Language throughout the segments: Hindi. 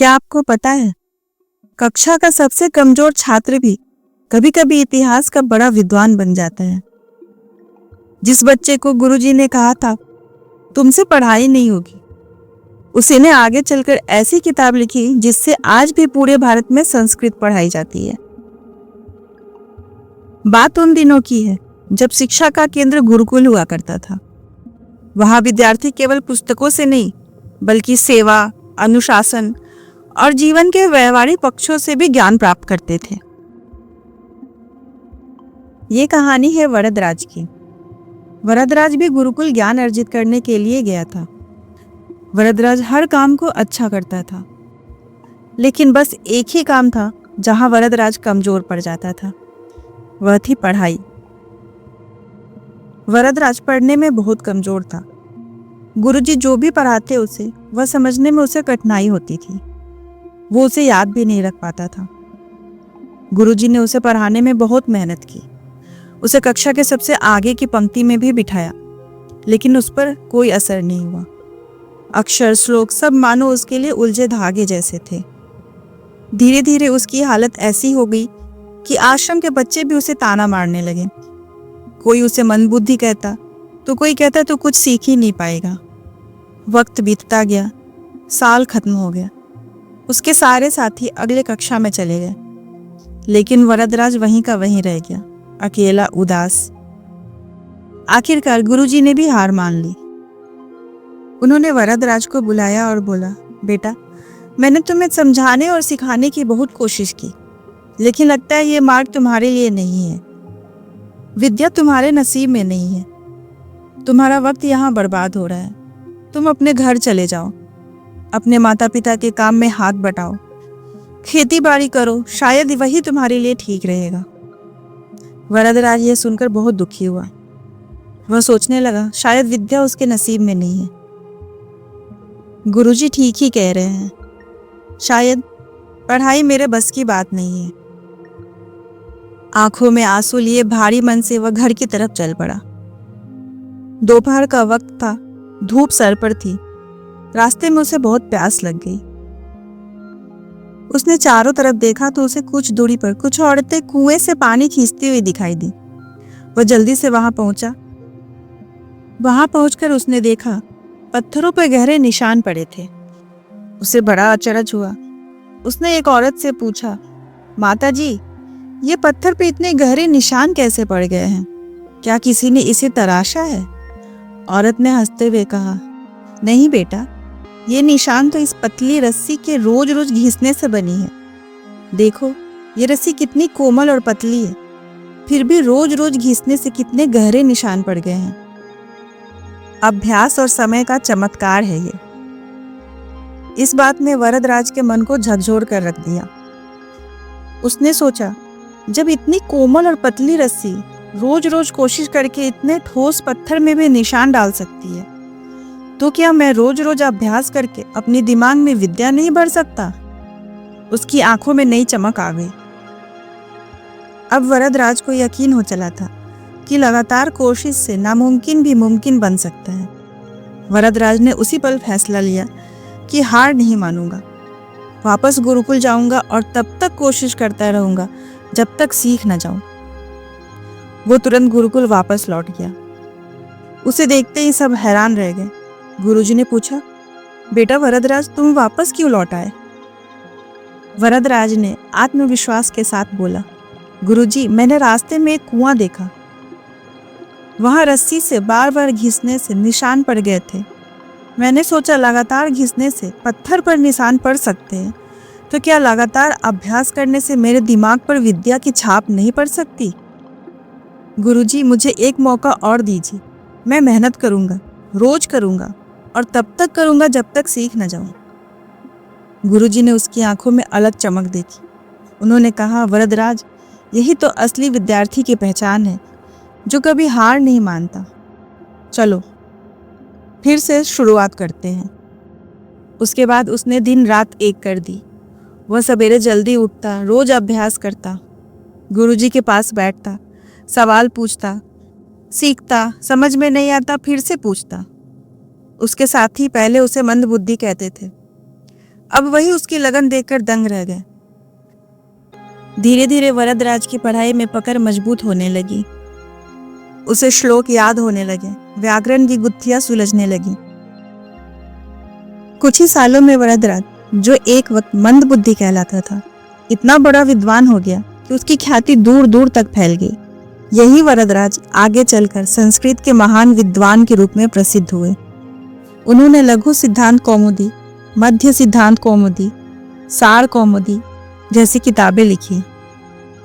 क्या आपको पता है, कक्षा का सबसे कमजोर छात्र भी कभी कभी इतिहास का बड़ा विद्वान बन जाता है। जिस बच्चे को गुरुजी ने कहा था तुमसे पढ़ाई नहीं होगी, उसी ने आगे चलकर ऐसी किताब लिखी जिससे आज भी पूरे भारत में संस्कृत पढ़ाई जाती है। बात उन दिनों की है जब शिक्षा का केंद्र गुरुकुल हुआ करता था। वहां विद्यार्थी केवल पुस्तकों से नहीं बल्कि सेवा, अनुशासन और जीवन के व्यवहारिक पक्षों से भी ज्ञान प्राप्त करते थे। ये कहानी है वरदराज की। वरदराज भी गुरुकुल ज्ञान अर्जित करने के लिए गया था। वरदराज हर काम को अच्छा करता था, लेकिन बस एक ही काम था जहां वरदराज कमजोर पड़ जाता था, वह थी पढ़ाई। वरदराज पढ़ने में बहुत कमजोर था। गुरुजी जो भी पढ़ाते उसे वह समझने में उसे कठिनाई होती थी। वो उसे याद भी नहीं रख पाता था। गुरुजी ने उसे पढ़ाने में बहुत मेहनत की। उसे कक्षा के सबसे आगे की पंक्ति में भी बिठाया, लेकिन उस पर कोई असर नहीं हुआ। अक्षर, श्लोक सब मानो उसके लिए उलझे धागे जैसे थे। धीरे धीरे उसकी हालत ऐसी हो गई कि आश्रम के बच्चे भी उसे ताना मारने लगे। कोई उसे मंदबुद्धि कहता तो कोई कहता तो कुछ सीख ही नहीं पाएगा। वक्त बीतता गया, साल खत्म हो गया। उसके सारे साथी अगले कक्षा में चले गए, लेकिन वरदराज वहीं का वहीं रह गया, अकेला, उदास। आखिरकार गुरुजी ने भी हार मान ली। उन्होंने वरदराज को बुलाया और बोला, बेटा, मैंने तुम्हें समझाने और सिखाने की बहुत कोशिश की, लेकिन लगता है ये मार्ग तुम्हारे लिए नहीं है। विद्या तुम्हारे नसीब में नहीं है। तुम्हारा वक्त यहाँ बर्बाद हो रहा है। तुम अपने घर चले जाओ, अपने माता पिता के काम में हाथ बटाओ, खेती बाड़ी करो, शायद वही तुम्हारे लिए ठीक रहेगा। वरदराज यह सुनकर बहुत दुखी हुआ। वह सोचने लगा, शायद विद्या उसके नसीब में नहीं है। गुरुजी ठीक ही कह रहे हैं, शायद पढ़ाई मेरे बस की बात नहीं है। आंखों में आंसू लिए भारी मन से वह घर की तरफ चल पड़ा। दोपहर का वक्त था, धूप सर पर थी। रास्ते में उसे बहुत प्यास लग गई। उसने चारों तरफ देखा तो उसे कुछ दूरी पर कुछ औरतें कुएं से पानी खींचती हुई दिखाई दी। वह जल्दी से वहां पहुंचा। वहां पहुंचकर उसने देखा पत्थरों पर गहरे निशान पड़े थे। उसे बड़ा अचरज हुआ। उसने एक औरत से पूछा, माता जी, ये पत्थर पे इतने गहरे निशान कैसे पड़ गए हैं? क्या किसी ने इसे तराशा है? औरत ने हंसते हुए कहा, नहीं बेटा, ये निशान तो इस पतली रस्सी के रोज रोज घिसने से बनी है। देखो, ये रस्सी कितनी कोमल और पतली है, फिर भी रोज रोज घिसने से कितने गहरे निशान पड़ गए हैं। अभ्यास और समय का चमत्कार है ये। इस बात ने वरदराज के मन को झकझोर कर रख दिया। उसने सोचा, जब इतनी कोमल और पतली रस्सी रोज रोज कोशिश करके इतने ठोस पत्थर में भी निशान डाल सकती है, तो क्या मैं रोज रोज अभ्यास करके अपने दिमाग में विद्या नहीं भर सकता? उसकी आंखों में नई चमक आ गई। अब वरदराज को यकीन हो चला था कि लगातार कोशिश से नामुमकिन भी मुमकिन बन सकता है। वरदराज ने उसी पल फैसला लिया कि हार नहीं मानूंगा। वापस गुरुकुल जाऊंगा और तब तक कोशिश करता रहूंगा जब तक सीख न जाऊं। वो तुरंत गुरुकुल वापस लौट गया। उसे देखते ही सब हैरान रह गए। गुरुजी ने पूछा, बेटा वरदराज, तुम वापस क्यों लौट आए? वरदराज ने आत्मविश्वास के साथ बोला, गुरुजी, मैंने रास्ते में एक कुआं देखा। वहां रस्सी से बार बार घिसने से निशान पड़ गए थे। मैंने सोचा लगातार घिसने से पत्थर पर निशान पड़ सकते हैं, तो क्या लगातार अभ्यास करने से मेरे दिमाग पर विद्या की छाप नहीं पड़ सकती? गुरुजी, मुझे एक मौका और दीजिए। मैं मेहनत करूंगा, रोज करूंगा और तब तक करूंगा जब तक सीख न जाऊं। गुरुजी ने उसकी आंखों में अलग चमक देखी। उन्होंने कहा, वरदराज, यही तो असली विद्यार्थी की पहचान है, जो कभी हार नहीं मानता। चलो फिर से शुरुआत करते हैं। उसके बाद उसने दिन रात एक कर दी। वह सवेरे जल्दी उठता, रोज अभ्यास करता, गुरुजी के पास बैठता, सवाल पूछता, सीखता, समझ में नहीं आता फिर से पूछता। उसके साथी पहले उसे मंदबुद्धि कहते थे, अब वही उसकी लगन देखकर दंग रह गए। धीरे धीरे वरदराज की पढ़ाई में पकड़ मजबूत होने लगी। उसे श्लोक याद होने लगे, व्याकरण की गुत्थियां सुलझने लगी। कुछ ही सालों में वरदराज, जो एक वक्त मंद बुद्धि कहलाता था, इतना बड़ा विद्वान हो गया कि उसकी ख्याति दूर दूर तक फैल गई। यही वरदराज आगे चलकर संस्कृत के महान विद्वान के रूप में प्रसिद्ध हुए। उन्होंने लघु सिद्धांत कौमुदी, मध्य सिद्धांत कौमुदी, सार कौमुदी जैसी किताबें लिखी।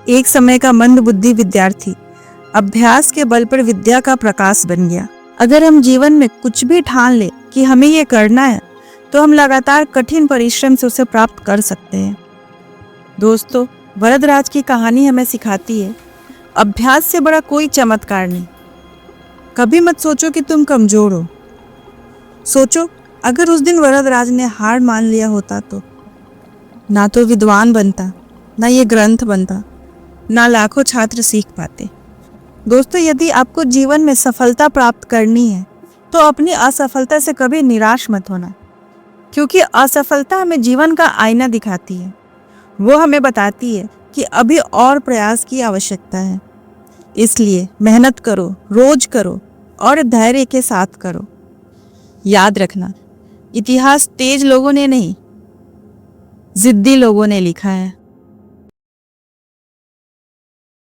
एक समय का मंद बुद्धि विद्यार्थी अभ्यास के बल पर विद्या का प्रकाश बन गया। अगर हम जीवन में कुछ भी ठान ले कि हमें ये करना है, तो हम लगातार कठिन परिश्रम से उसे प्राप्त कर सकते हैं। दोस्तों, वरदराज की कहानी हमें सिखाती है, अभ्यास से बड़ा कोई चमत्कार नहीं। कभी मत सोचो कि तुम कमजोर हो। सोचो, अगर उस दिन वरदराज ने हार मान लिया होता तो ना तो विद्वान बनता, ना ये ग्रंथ बनता, ना लाखों छात्र सीख पाते। दोस्तों, यदि आपको जीवन में सफलता प्राप्त करनी है तो अपनी असफलता से कभी निराश मत होना, क्योंकि असफलता हमें जीवन का आईना दिखाती है। वो हमें बताती है कि अभी और प्रयास की आवश्यकता है। इसलिए मेहनत करो, रोज करो और धैर्य के साथ करो। याद रखना, इतिहास तेज लोगों ने नहीं, जिद्दी लोगों ने लिखा है।